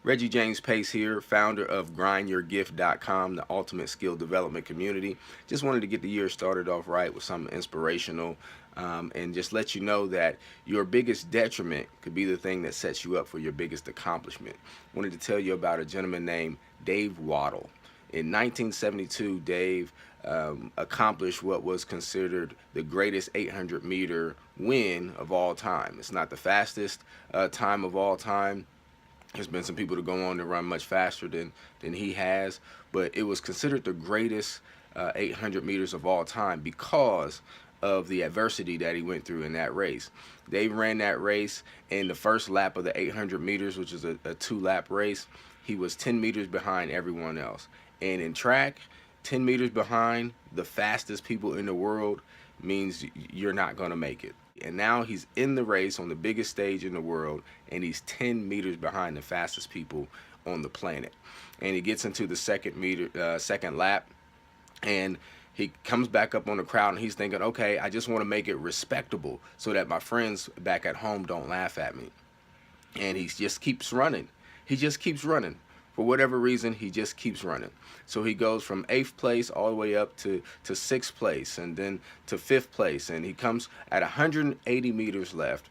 Reggie James Pace here, founder of grindyourgift.com, the ultimate skill development community. Just wanted to get the year started off right with something inspirational, and just let you know that your biggest detriment could be the thing that sets you up for your biggest accomplishment. Wanted to tell you about a gentleman named Dave Wottle. In 1972, Dave accomplished what was considered the greatest 800-meter win of all time. It's not the fastest time of all time. There's been some people to go on to run much faster than he has, but it was considered the greatest 800 meters of all time because of the adversity that he went through in that race. They ran that race in the first lap of the 800 meters, which is a two-lap race. He was 10 meters behind everyone else. And in track, 10 meters behind the fastest people in the world means you're not going to make it. And now he's in the race on the biggest stage in the world, and he's 10 meters behind the fastest people on the planet. And he gets into the second lap, and he comes back up on the crowd, and he's thinking, okay, I just want to make it respectable so that my friends back at home don't laugh at me. And he just keeps running. He just keeps running. For whatever reason, he just keeps running. So he goes from 8th place all the way up to 6th place, and then to 5th place, and he comes at 180 meters left.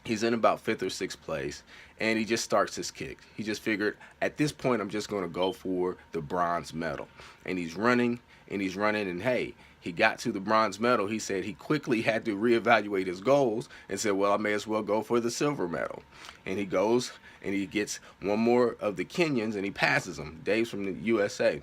He's in about 5th or 6th place, and he just starts his kick. He just figured, at this point, I'm just going to go for the bronze medal. And he's running, and he's running, and hey, he got to the bronze medal. He said he quickly had to reevaluate his goals and said, well, I may as well go for the silver medal. And he goes and he gets one more of the Kenyans, and he passes him. Dave's from the USA.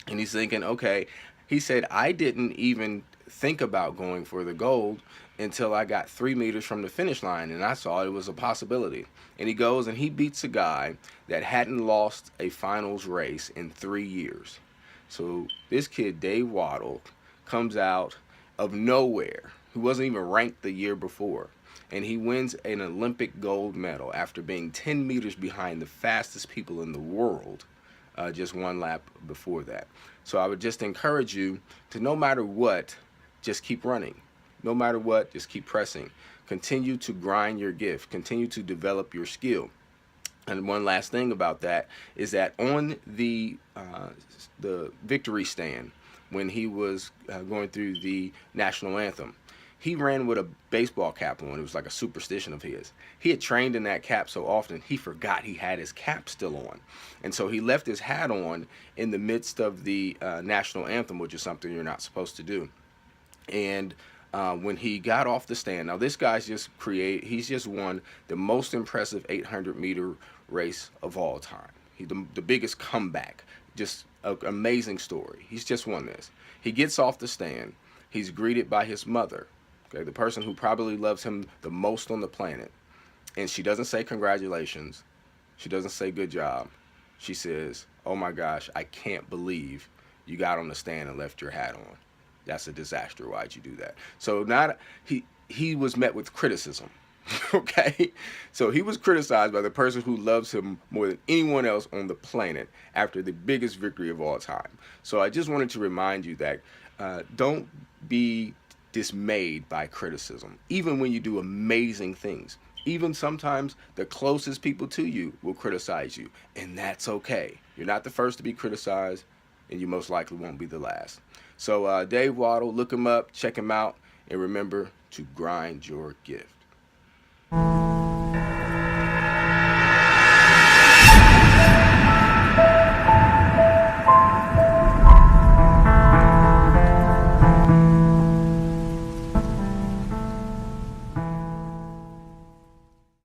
And he's thinking, okay, he said, I didn't even think about going for the gold until I got 3 meters from the finish line, and I saw it was a possibility. And he goes and he beats a guy that hadn't lost a finals race in 3 years. So this kid, Dave Wottle, comes out of nowhere. He wasn't even ranked the year before. And he wins an Olympic gold medal after being 10 meters behind the fastest people in the world just one lap before that. So I would just encourage you to, no matter what, just keep running. No matter what, just keep pressing. Continue to grind your gift. Continue to develop your skill. And one last thing about that is that on the victory stand, when he was going through the national anthem, he ran with a baseball cap on. It was like a superstition of his. He had trained in that cap so often, he forgot he had his cap still on. And so he left his hat on in the midst of the national anthem, which is something you're not supposed to do. And when he got off the stand, now this guy's he's just won the most impressive 800-meter race of all time. The biggest comeback, just an amazing story. He's just won this. He gets off the stand. He's greeted by his mother, okay, the person who probably loves him the most on the planet. And she doesn't say congratulations. She doesn't say good job. She says, oh my gosh, I can't believe you got on the stand and left your hat on. That's a disaster. Why'd you do that? So he was met with criticism. Okay, so he was criticized by the person who loves him more than anyone else on the planet after the biggest victory of all time. So I just wanted to remind you that don't be dismayed by criticism, even when you do amazing things. Even sometimes the closest people to you will criticize you, and that's okay. You're not the first to be criticized, and you most likely won't be the last. So Dave Wottle, look him up, check him out, and remember to grind your gift.